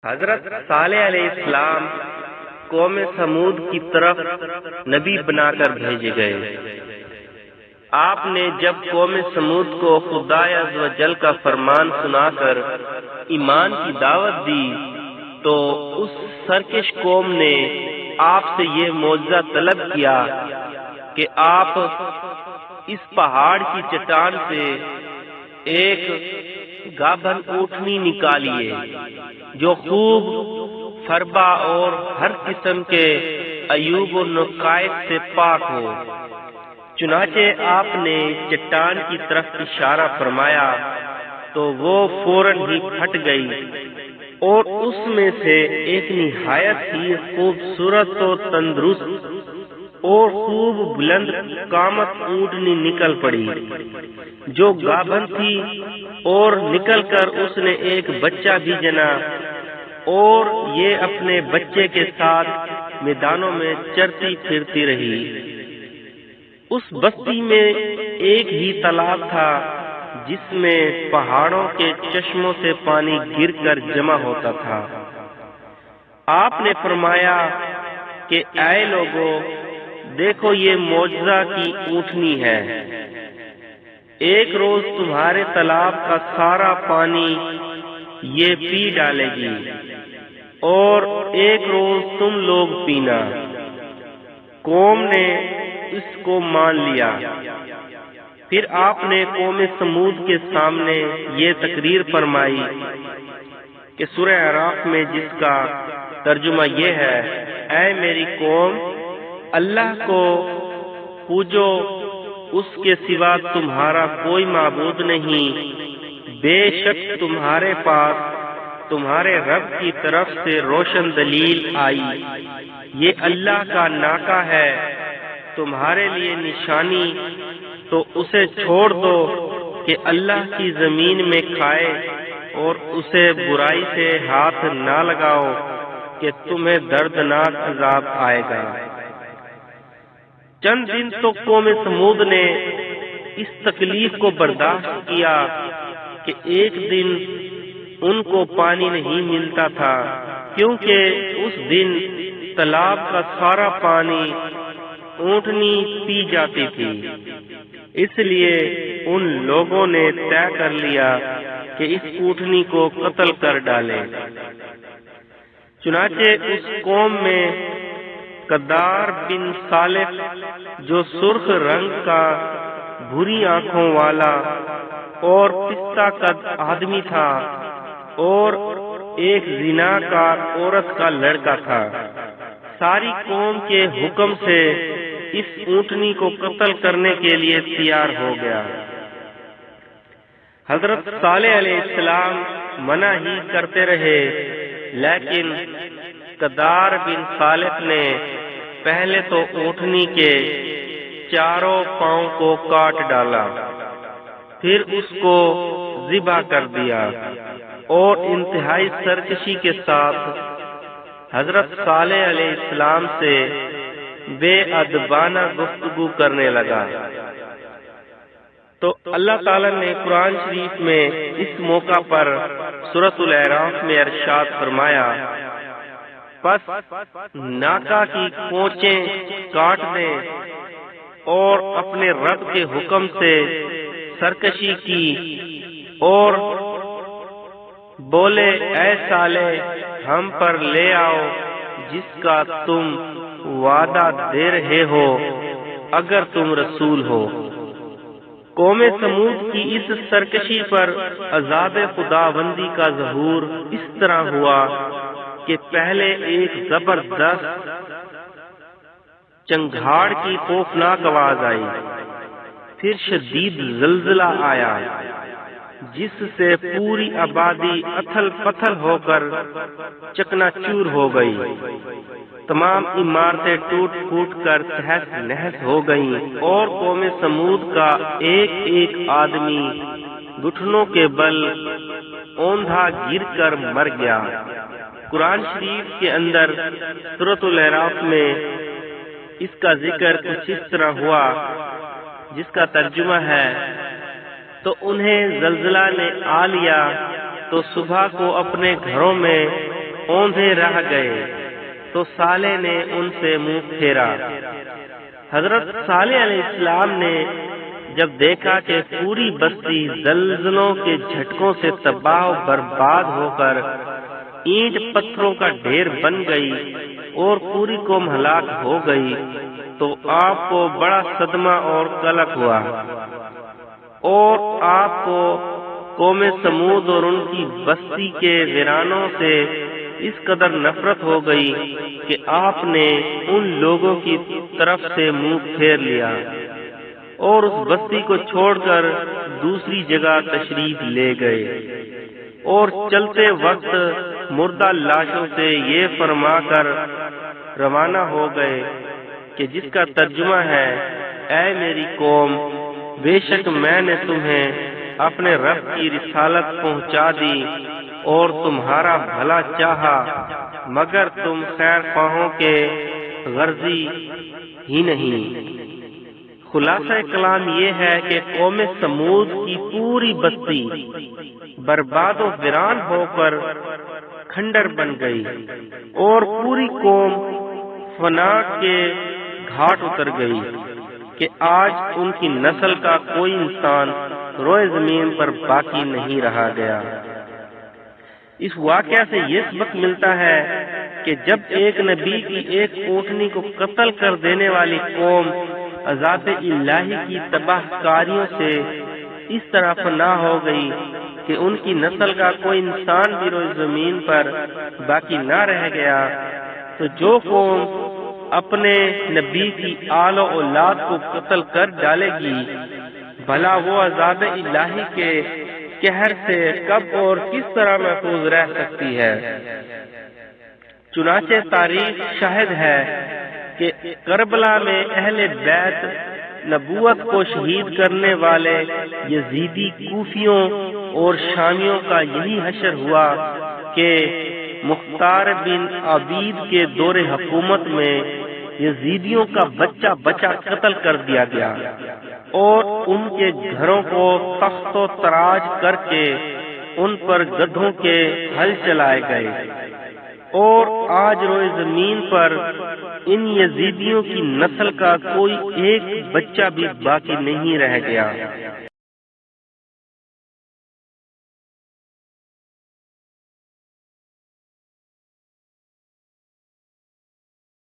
حضرت صالح علیہ السلام قوم سمود کی طرف نبی بنا کر بھیجے گئے۔ آپ نے جب قوم سمود کو خدا عز و جل کا فرمان سنا کر ایمان کی دعوت دی تو اس سرکش قوم نے آپ سے یہ معجزہ طلب کیا کہ آپ اس پہاڑ کی چٹان سے ایک گابھن اونٹنی نکالیے جو خوب فربا اور ہر قسم کے عیوب و نقائص سے پاک ہو۔ چنانچہ آپ نے چٹان کی طرف اشارہ فرمایا تو وہ فوراً ہی پھٹ گئی اور اس میں سے ایک نہایت ہی خوبصورت و تندرست اور خوب بلند قامت اونٹنی نکل پڑی جو گابھن تھی، اور نکل کر اس نے ایک بچہ بھی جنا، اور یہ اپنے بچے کے ساتھ میدانوں میں چرتی پھرتی رہی۔ اس بستی میں ایک ہی تالاب تھا جس میں پہاڑوں کے چشموں سے پانی گر کر جمع ہوتا تھا۔ آپ نے فرمایا کہ اے لوگو، دیکھو یہ معجزہ کی اونٹنی ہے۔ ایک روز تمہارے تالاب کا سارا پانی یہ پی ڈالے گی اور ایک روز تم لوگ پینا۔ قوم نے اس کو مان لیا۔ پھر آپ نے قوم سمود کے سامنے یہ تقریر فرمائی کہ سورہ اعراف میں جس کا ترجمہ یہ ہے، اے میری قوم، اللہ کو پوجو، اس کے سوا تمہارا کوئی معبود نہیں، بے شک تمہارے پاس تمہارے رب کی طرف سے روشن دلیل آئی، یہ اللہ کا ناکہ ہے تمہارے لیے نشانی، تو اسے چھوڑ دو کہ اللہ کی زمین میں کھائے، اور اسے برائی سے ہاتھ نہ لگاؤ کہ تمہیں دردناک عذاب آئے گا۔ چند دن تو قوم سمود نے اس تکلیف کو برداشت کیا کہ ایک دن ان کو پانی نہیں ملتا تھا، کیونکہ اس دن تالاب کا سارا پانی اونٹنی پی جاتی تھی۔ اس لیے ان لوگوں نے طے کر لیا کہ اس اونٹنی کو قتل کر ڈالیں۔ چنانچہ اس قوم میں قدار بن صالح جو سرخ رنگ کا، بھوری آنکھوں والا اور پستہ قد آدمی تھا، اور ایک زناکار عورت کا لڑکا تھا، ساری قوم کے حکم سے اس اونٹنی کو قتل کرنے کے لیے تیار ہو گیا۔ حضرت صالح علیہ السلام منع ہی کرتے رہے، لیکن قدار بن صالح نے پہلے تو اونٹنی کے چاروں پاؤں کو کاٹ ڈالا، پھر اس کو ذبح کر دیا، اور انتہائی سرکشی کے ساتھ حضرت صالح علیہ السلام سے بے ادبانہ گفتگو کرنے لگا۔ تو اللہ تعالیٰ نے قرآن شریف میں اس موقع پر سورۃ الاعراف میں ارشاد فرمایا، پس ناکہ کی کونچیں کاٹ دیں اور اپنے رب کے حکم سے سرکشی کی، اور بولے اے صالح، ہم پر لے آؤ جس کا تم وعدہ دے رہے ہو اگر تم رسول ہو۔ قوم سمود کی اس سرکشی پر عذاب خداوندی کا ظہور اس طرح ہوا کہ پہلے ایک زبردست چنگھاڑ کی خوفناک آواز آئی، پھر شدید زلزلہ آیا جس سے پوری آبادی اتھل پتھل ہو کر چکنا چور ہو گئی، تمام عمارتیں ٹوٹ پھوٹ کر تہس نہس ہو گئیں، اور قوم سمود کا ایک ایک آدمی گھٹنوں کے بل اوندھا گر کر مر گیا۔ قرآن شریف کے اندر سورۃ الاعراف میں اس کا ذکر کچھ اس طرح ہوا جس کا ترجمہ ہے، تو انہیں زلزلہ نے آ لیا تو صبح کو اپنے گھروں میں اوندھے رہ گئے تو صالح نے ان سے منہ پھیرا۔ حضرت صالح علیہ السلام نے جب دیکھا کہ پوری بستی زلزلوں کے جھٹکوں سے تباہ و برباد ہو کر اینٹ پتھروں کا ڈھیر بن گئی اور پوری قوم ہلاک ہو گئی تو آپ کو بڑا صدمہ اور قلق ہوا، اور آپ کو قوم سمود اور ان کی بستی کے ویرانوں سے اس قدر نفرت ہو گئی کہ آپ نے ان لوگوں کی طرف سے منہ پھیر لیا اور اس بستی کو چھوڑ کر دوسری جگہ تشریف لے گئے، اور چلتے وقت مردہ لاشوں سے یہ فرما کر روانہ ہو گئے کہ جس کا ترجمہ ہے، اے میری قوم، بے شک میں نے تمہیں اپنے رب کی رسالت پہنچا دی اور تمہارا بھلا چاہا، مگر تم خیر خواہوں کے غرضی ہی نہیں۔ خلاصہ کلام یہ ہے کہ قوم سمود کی پوری بستی برباد و ویران ہو کر کھنڈر بن گئی اور پوری قوم فنا کے گھاٹ اتر گئی کہ آج ان کی نسل کا کوئی انسان روئے زمین پر باقی نہیں رہا گیا۔ اس واقعہ سے یہ سبق ملتا ہے کہ جب ایک نبی کی ایک اونٹنی کو قتل کر دینے والی قوم عذاب الہی کی تباہ کاریوں سے اس طرح فنا ہو گئی کہ ان کی نسل کا کوئی انسان بھی روئے زمین پر باقی نہ رہ گیا، تو جو قوم اپنے نبی کی آل و اولاد کو قتل کر ڈالے گی، بھلا وہ عذاب الہی کے قہر سے کب اور کس طرح محفوظ رہ سکتی ہے؟ چنانچہ تاریخ شاہد ہے کہ کربلا میں اہل بیت نبوت کو شہید کرنے والے یزیدی کوفیوں اور شامیوں کا یہی حشر ہوا کہ مختار بن عبید کے دور حکومت میں یزیدیوں کا بچہ بچہ قتل کر دیا گیا اور ان کے گھروں کو تخت و تراج کر کے ان پر گدھوں کے ہل چلائے گئے، اور آج روئے زمین پر ان یزیدیوں کی نسل کا کوئی ایک بچہ بھی باقی نہیں رہ گیا۔